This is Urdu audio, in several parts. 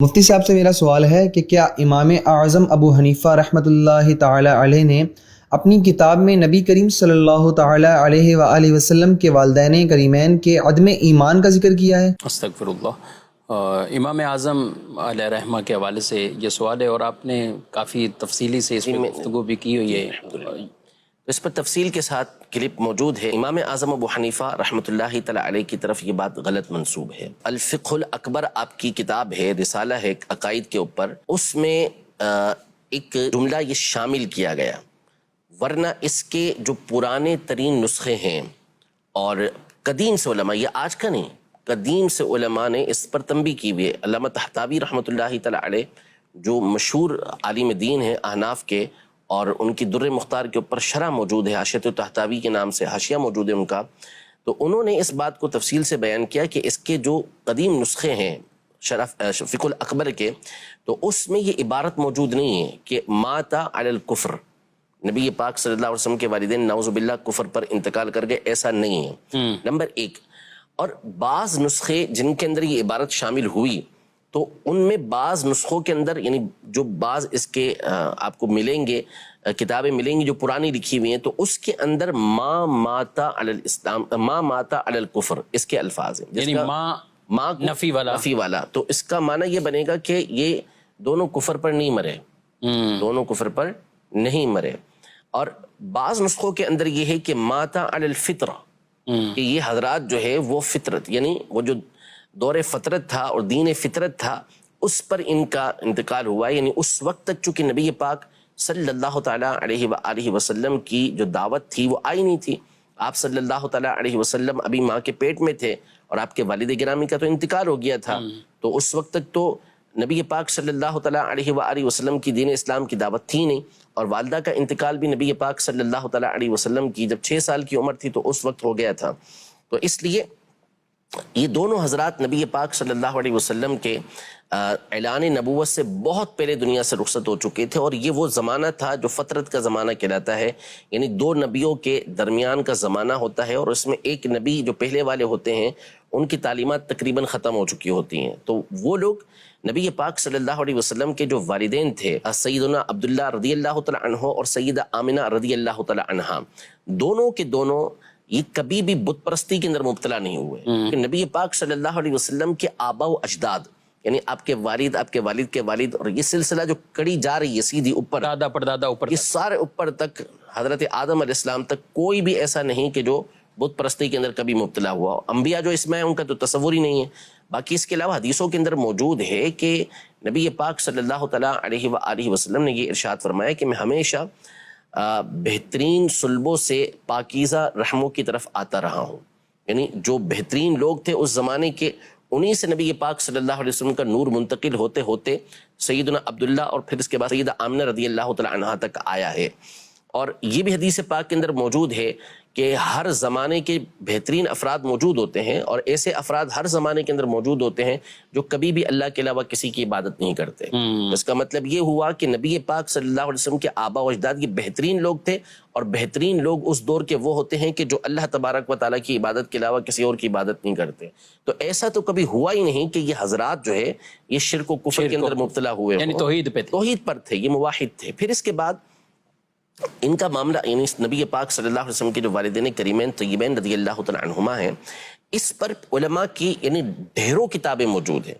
مفتی صاحب سے میرا سوال ہے کہ کیا امام اعظم ابو حنیفہ رحمۃ اللہ تعالی علیہ نے اپنی کتاب میں نبی کریم صلی اللہ تعالی علیہ وآلہ وسلم کے والدین کریمین کے عدم ایمان کا ذکر کیا ہے؟ استغفر اللہ۔ امام اعظم علیہ رحمہ کے حوالے سے یہ سوال ہے، اور آپ نے کافی تفصیلی سے اس پہ گفتگو بھی کی ہوئی ہے۔ اس پر تفصیل کے ساتھ کلپ موجود ہے۔ امام اعظم ابو حنیفہ رحمۃ اللہ تعالی علیہ کی طرف یہ بات غلط منسوب ہے۔ الفقہ الاکبر آپ کی کتاب ہے، رسالہ ہے عقائد کے اوپر، اس میں ایک جملہ یہ شامل کیا گیا، ورنہ اس کے جو پرانے ترین نسخے ہیں اور قدیم سے علماء، یہ آج کا نہیں، قدیم سے علماء نے اس پر تنبیہ کی ہوئی ہے۔ علامہ طحطاوی رحمۃ اللہ تعالی علیہ جو مشہور عالم دین ہیں احناف کے، اور ان کی در مختار کے اوپر شرح موجود ہے، حاشیۃ طحطاوی کے نام سے حاشیہ موجود ہے ان کا، تو انہوں نے اس بات کو تفصیل سے بیان کیا کہ اس کے جو قدیم نسخے ہیں فقہ الاکبر کے، تو اس میں یہ عبارت موجود نہیں ہے کہ مات علی الکفر، نبی پاک صلی اللہ علیہ وسلم کے والدین نعوذ باللہ کفر پر انتقال کر گئے، ایسا نہیں ہے، نمبر ایک۔ اور بعض نسخے جن کے اندر یہ عبارت شامل ہوئی، تو ان میں بعض نسخوں کے اندر، یعنی جو بعض اس کے آپ کو ملیں گے، کتابیں ملیں گی جو پرانی لکھی ہوئی ہیں، تو اس کے اندر ما ماتا علی الاسلام، ما ماتا علی الکفر، اس کے الفاظ ہیں، یعنی ما نفی والا، تو اس کا معنی یہ بنے گا کہ یہ دونوں کفر پر نہیں مرے، دونوں کفر پر نہیں مرے۔ اور بعض نسخوں کے اندر یہ ہے کہ ماتا علی الفطرہ، کہ یہ حضرات جو ہے وہ فطرت، یعنی وہ جو دور فطرت تھا اور دین فطرت تھا، اس پر ان کا انتقال ہوا ہے، یعنی اس وقت تک چونکہ نبی پاک صلی اللہ تعالیٰ علیہ وآلہ وسلم کی جو دعوت تھی وہ آئی نہیں تھی، آپ صلی اللہ تعالیٰ علیہ وسلم ابھی ماں کے پیٹ میں تھے، اور آپ کے والد گرامی کا تو انتقال ہو گیا تھا، تو اس وقت تک تو نبی پاک صلی اللہ تعالیٰ علیہ وآلہ وسلم کی دین اسلام کی دعوت تھی نہیں، اور والدہ کا انتقال بھی نبی پاک صلی اللہ تعالیٰ علیہ وسلم کی جب 6 سال کی عمر تھی تو اس وقت ہو گیا تھا۔ تو اس لیے یہ دونوں حضرات نبی پاک صلی اللہ علیہ وسلم کے اعلان نبوت سے بہت پہلے دنیا سے رخصت ہو چکے تھے، اور یہ وہ زمانہ تھا جو فطرت کا زمانہ کہلاتا ہے، یعنی 2 نبیوں کے درمیان کا زمانہ ہوتا ہے، اور اس میں ایک نبی جو پہلے والے ہوتے ہیں ان کی تعلیمات تقریباً ختم ہو چکی ہوتی ہیں، تو وہ لوگ نبی پاک صلی اللہ علیہ وسلم کے جو والدین تھے، سیدنا عبداللہ رضی اللہ تعالی عنہ اور سیدہ آمنہ رضی اللہ تعالی عنہ، دونوں کے دونوں یہ کبھی بھی بت پرستی کے اندر مبتلا نہیں ہوئے، کہ نبی پاک صلی اللہ علیہ وسلم کے آبا و اجداد، یعنی آپ کے والد، آپ کے والد کے والد، اور یہ سلسلہ جو کڑی جا رہی ہے سیدھی اوپر، دادا پردادا اوپر، یہ سارے اوپر تک حضرت آدم علیہ السلام تک کوئی بھی ایسا نہیں کہ جو بت پرستی کے اندر کبھی مبتلا ہوا۔ انبیاء جو اس میں ہیں ان کا تو تصور ہی نہیں ہے۔ باقی اس کے علاوہ حدیثوں کے اندر موجود ہے کہ نبی پاک صلی اللہ تعالیٰ علیہ وآلہ وسلم نے یہ ارشاد فرمایا کہ میں ہمیشہ بہترین صلبوں سے پاکیزہ رحموں کی طرف آتا رہا ہوں، یعنی جو بہترین لوگ تھے اس زمانے کے، انہی سے نبی پاک صلی اللہ علیہ وسلم کا نور منتقل ہوتے ہوتے سیدنا عبداللہ اور پھر اس کے بعد سیدہ آمنہ رضی اللہ تعالی عنہا تک آیا ہے۔ اور یہ بھی حدیث پاک کے اندر موجود ہے کہ ہر زمانے کے بہترین افراد موجود ہوتے ہیں، اور ایسے افراد ہر زمانے کے اندر موجود ہوتے ہیں جو کبھی بھی اللہ کے علاوہ کسی کی عبادت نہیں کرتے۔ اس کا مطلب یہ ہوا کہ نبی پاک صلی اللہ علیہ وسلم کے آبا و اجداد یہ بہترین لوگ تھے، اور بہترین لوگ اس دور کے وہ ہوتے ہیں کہ جو اللہ تبارک و تعالیٰ کی عبادت کے علاوہ کسی اور کی عبادت نہیں کرتے۔ تو ایسا تو کبھی ہوا ہی نہیں کہ یہ حضرات جو ہے یہ شرک و کفر کے اندر مبتلا ہوئے، یعنی توحید پر تھے، یہ موحد تھے۔ پھر اس کے بعد ان کا معاملہ، یعنی نبی پاک صلی اللہ علیہ وسلم کے جو والدین کریمین طیبین رضی اللہ تعالی عنہما ہیں، اس پر علماء کی یعنی ڈھیروں کتابیں موجود ہیں،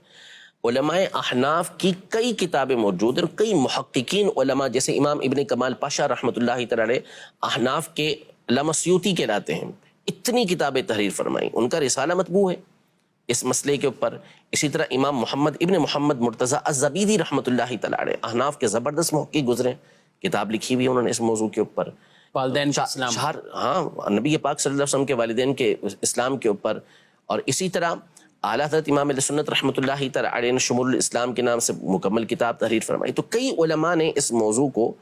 علماء احناف کی کئی کتابیں موجود ہیں، کئی محققین علماء جیسے امام ابن کمال پاشا رحمۃ اللہ تعالی علیہ احناف کے علامہ سیوطی کہلاتے ہیں، اتنی کتابیں تحریر فرمائیں، ان کا رسالہ مطبوع ہے اس مسئلے کے اوپر۔ اسی طرح امام محمد ابن محمد مرتضیٰ الزبیدی رحمۃ اللہ تعالی علیہ احناف کے زبردست محقق گزرے، کتاب لکھی ہوئی ہے انہوں نے اس موضوع کے اوپر، والدین کا اسلام، ہاں نبی پاک صلی اللہ علیہ وسلم کے والدین کے اسلام کے اوپر۔ اور اسی طرح اعلیٰ حضرت امام علیہ سنت رحمۃ اللہ تعالی علیہ نے شمول الاسلام کے نام سے مکمل کتاب تحریر فرمائی۔ تو کئی علماء نے اس موضوع کو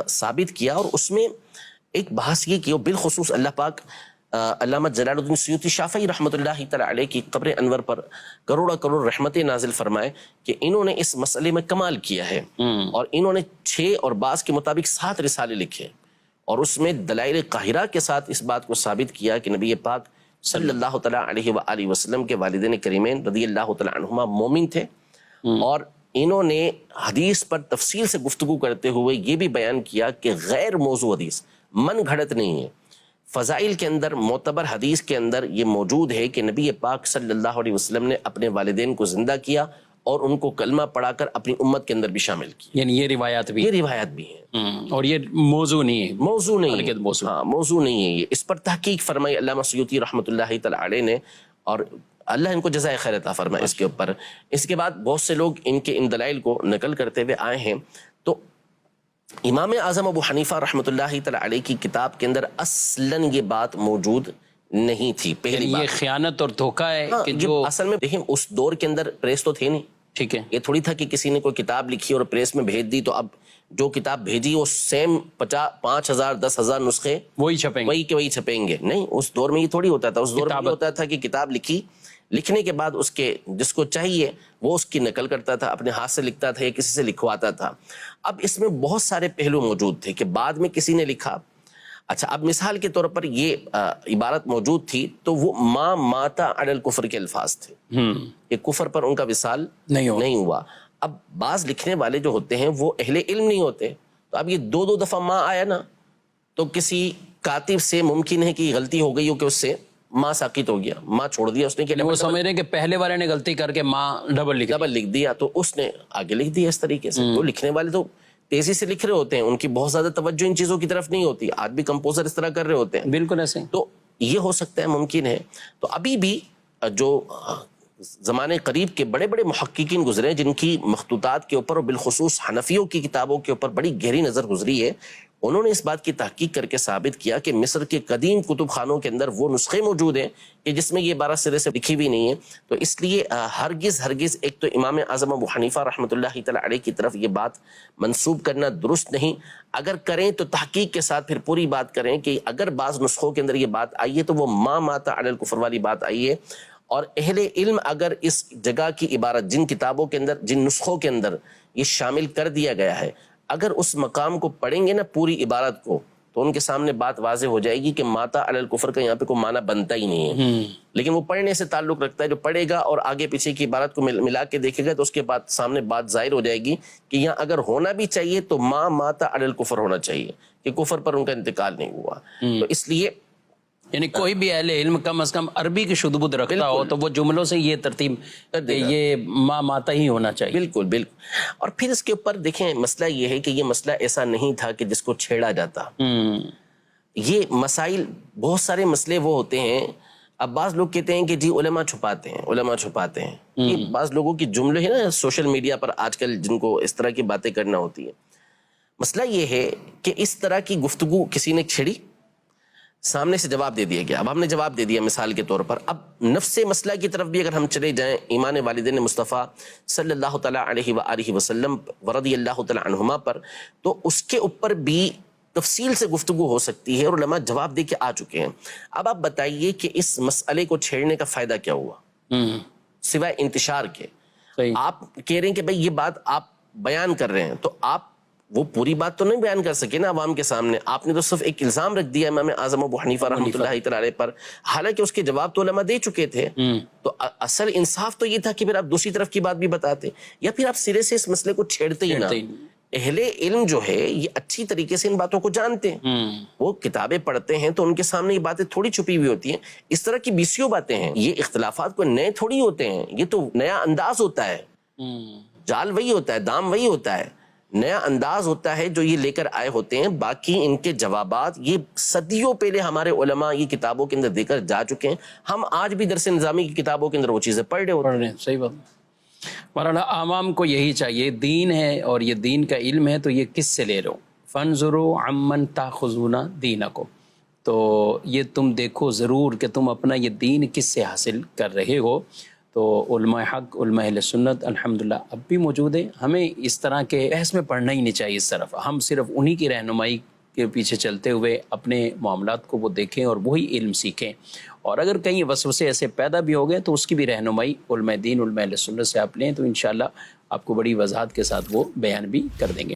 ثابت کیا، اور اس میں ایک بحث یہ کی، بالخصوص اللہ پاک علامہ جلال الدین سیوطی شافعی رحمۃ اللہ تعالی علیہ کی قبر انور پر کروڑا کروڑ رحمتیں نازل فرمائے کہ انہوں نے اس مسئلے میں کمال کیا ہے، اور انہوں نے 6 اور بعض کے مطابق 7 رسالے لکھے، اور اس میں دلائل قاہرہ کے ساتھ اس بات کو ثابت کیا کہ نبی پاک صلی اللہ تعالیٰ علیہ وآلہ وسلم کے والدین کریمین رضی اللہ تعالیٰ عنہما مومن تھے، اور انہوں نے حدیث پر تفصیل سے گفتگو کرتے ہوئے یہ بھی بیان کیا کہ غیر موضوع حدیث من گھڑت نہیں ہے. فضائل کے اندر معتبر حدیث کے اندر یہ موجود ہے کہ نبی پاک صلی اللہ علیہ وسلم نے اپنے والدین کو زندہ کیا اور ان کو کلمہ پڑھا کر اپنی امت کے اندر بھی شامل کیا. یعنی یہ روایات بھی ہیں اور یہ موضوع نہیں ہے. موضوع نہیں ہے. ہاں موضوع نہیں ہے یہ. اس پر تحقیق فرمائی علامہ سیوطی رحمۃ اللہ تعالی علیہ نے اور اللہ ان کو جزائے خیر عطا فرمائے اس کے اوپر. اس کے بعد بہت سے لوگ ان کے ان دلائل کو نقل کرتے ہوئے آئے ہیں. تو امام اعظم ابو حنیفہ رحمۃ اللہ تعالی علیہ کی کتاب کے اندر اصلاً یہ بات موجود نہیں تھی. پہلی یہ خیانت اور دھوکہ ہے کہ جو اصل میں دیکھیں اس دور کے اندر پریس تو تھے نہیں. ٹھیک ہے. یہ تھوڑی تھا کہ کسی نے کوئی کتاب لکھی اور پریس میں بھیج دی تو اب جو کتاب بھیجی وہ سیم 5,000 10,000 نسخے وہی چھپیں گے. نہیں اس دور میں یہ تھوڑی ہوتا تھا. اس دور میں یہ ہوتا تھا کہ کتاب لکھی, لکھنے کے بعد اس کے جس کو چاہیے وہ اس کی نقل کرتا تھا, اپنے ہاتھ سے لکھتا تھا یا کسی سے لکھواتا تھا. اب اس میں بہت سارے پہلو موجود تھے کہ بعد میں کسی نے لکھا. اچھا اب مثال کے طور پر یہ عبارت موجود تھی تو وہ ما ماتا علی الکفر کے الفاظ تھے کہ کفر پر ان کا وصال نہیں ہوا. اب بعض لکھنے والے جو ہوتے ہیں وہ اہل علم نہیں ہوتے, تو اب یہ 2 دفعہ ماں آیا نا تو کسی کاتب سے ممکن ہے کہ غلطی ہو گئی ہو کہ اس سے ماں ساقط ہو گیا, ماں چھوڑ دیا اس نے کہ وہ سمجھ رہے ہیں کہ پہلے والے نے غلطی کر کے ماں ڈبل لکھ دیا تو اس نے آگے لکھ دیا اس طریقے سے. تو لکھنے والے تو تیزی سے لکھ رہے ہوتے ہیں, ان کی بہت زیادہ توجہ ان چیزوں کی طرف نہیں ہوتی. آج بھی کمپوزر اس طرح کر رہے ہوتے ہیں. بالکل ایسے. تو یہ ہو سکتا ہے, ممکن ہے. تو ابھی بھی جو زمانے قریب کے بڑے بڑے محققین گزرے جن کی مخطوطات کے اوپر اور بالخصوص حنفیوں کی کتابوں کے اوپر بڑی گہری نظر گزری ہے, انہوں نے اس بات کی تحقیق کر کے ثابت کیا کہ مصر کے قدیم کتب خانوں کے اندر وہ نسخے موجود ہیں کہ جس میں یہ عبارت سرے سے لکھی بھی نہیں ہے. تو اس لیے ہرگز ایک تو امام اعظم ابو حنیفہ رحمۃ اللہ تعالی علیہ کی طرف یہ بات منسوب کرنا درست نہیں. اگر کریں تو تحقیق کے ساتھ پھر پوری بات کریں کہ اگر بعض نسخوں کے اندر یہ بات آئی ہے تو وہ ما ماتا علی الکفر والی بات آئی ہے. اور اہل علم اگر اس جگہ کی عبارت جن کتابوں کے اندر جن نسخوں کے اندر یہ شامل کر دیا گیا ہے, اگر اس مقام کو پڑھیں گے نا پوری عبارت کو تو ان کے سامنے بات واضح ہو جائے گی کہ ماتا علی الکفر کا یہاں پہ کوئی معنی بنتا ہی نہیں ہے. لیکن وہ پڑھنے سے تعلق رکھتا ہے. جو پڑھے گا اور آگے پیچھے کی عبارت کو ملا کے دیکھے گا تو اس کے بعد سامنے بات ظاہر ہو جائے گی کہ یہاں اگر ہونا بھی چاہیے تو ما ماتا علی الکفر ہونا چاہیے کہ کفر پر ان کا انتقال نہیں ہوا. تو اس لیے یعنی کوئی بھی اہل علم کم از کم عربی کی شدت رکھتا ہو تو وہ جملوں سے یہ ترتیب یہ ما ماتا ہی ہونا چاہیے. بالکل. اور پھر اس کے اوپر دیکھیں مسئلہ یہ ہے کہ یہ مسئلہ ایسا نہیں تھا کہ جس کو چھیڑا جاتا. یہ مسائل بہت سارے مسئلے وہ ہوتے ہیں. اب بعض لوگ کہتے ہیں کہ جی علماء چھپاتے ہیں. یہ بعض لوگوں کی جملے ہیں نا سوشل میڈیا پر آج کل جن کو اس طرح کی باتیں کرنا ہوتی ہیں. مسئلہ یہ ہے کہ اس طرح کی گفتگو کسی نے چھیڑی, سامنے سے جواب دے دیا گیا. اب ہم نے جواب دے دیا مثال کے طور پر. اب نفس مسئلہ کی طرف بھی اگر ہم چلے جائیں ایمان والدین مصطفیٰ صلی اللہ تعالیٰ علیہ وآلہ وسلم ورضی اللہ تعالیٰ عنہما پر, تو اس کے اوپر بھی تفصیل سے گفتگو ہو سکتی ہے اور علماء جواب دے کے آ چکے ہیں. اب آپ بتائیے کہ اس مسئلے کو چھیڑنے کا فائدہ کیا ہوا سوائے انتشار کے. آپ کہہ رہے ہیں کہ بھئی یہ بات آپ بیان کر رہے ہیں تو آپ وہ پوری بات تو نہیں بیان کر سکے نا عوام کے سامنے. آپ نے تو صرف ایک الزام رکھ دیا امام اعظم ابو حنیفہ رحمۃ اللہ تعالی علیہ پر, حالانکہ اس کے جواب تو علماء دے چکے تھے. تو اصل انصاف تو یہ تھا کہ پھر آپ دوسری طرف کی بات بھی بتاتے یا پھر آپ سرے سے اس مسئلے کو چھیڑتے ہی نہ. اہل علم جو ہے یہ اچھی طریقے سے ان باتوں کو جانتے ہیں, وہ کتابیں پڑھتے ہیں تو ان کے سامنے یہ باتیں تھوڑی چھپی ہوئی ہوتی ہیں. اس طرح کی بیسیوں باتیں ہیں. یہ اختلافات کوئی نئے تھوڑی ہوتے ہیں, یہ تو نیا انداز ہوتا ہے. جال وہی ہوتا ہے, دام وہی ہوتا ہے, نیا انداز ہوتا ہے جو یہ لے کر آئے ہوتے ہیں. باقی ان کے جوابات یہ صدیوں پہلے ہمارے علماء یہ کتابوں کے اندر دے کر جا چکے ہیں. ہم آج بھی درس نظامی کی کتابوں کے اندر وہ چیزیں پڑھ رہے ہوتے ہیں. صحیح بات. مولانا عوام کو یہی چاہیے, دین ہے اور یہ دین کا علم ہے تو یہ کس سے لے رہے ہو. فانظروا عمن تاخذون دینکم, تو یہ تم دیکھو ضرور کہ تم اپنا یہ دین کس سے حاصل کر رہے ہو. تو علماء حق علماء اہل سنت الحمدللہ اب بھی موجود ہیں. ہمیں اس طرح کے بحث میں پڑھنا ہی نہیں چاہیے اس طرف. ہم صرف انہی کی رہنمائی کے پیچھے چلتے ہوئے اپنے معاملات کو وہ دیکھیں اور وہی علم سیکھیں. اور اگر کہیں وسوسے ایسے پیدا بھی ہو گئے تو اس کی بھی رہنمائی علماء دین علماء اہل سنت سے آپ لیں تو انشاءاللہ آپ کو بڑی وضاحت کے ساتھ وہ بیان بھی کر دیں گے.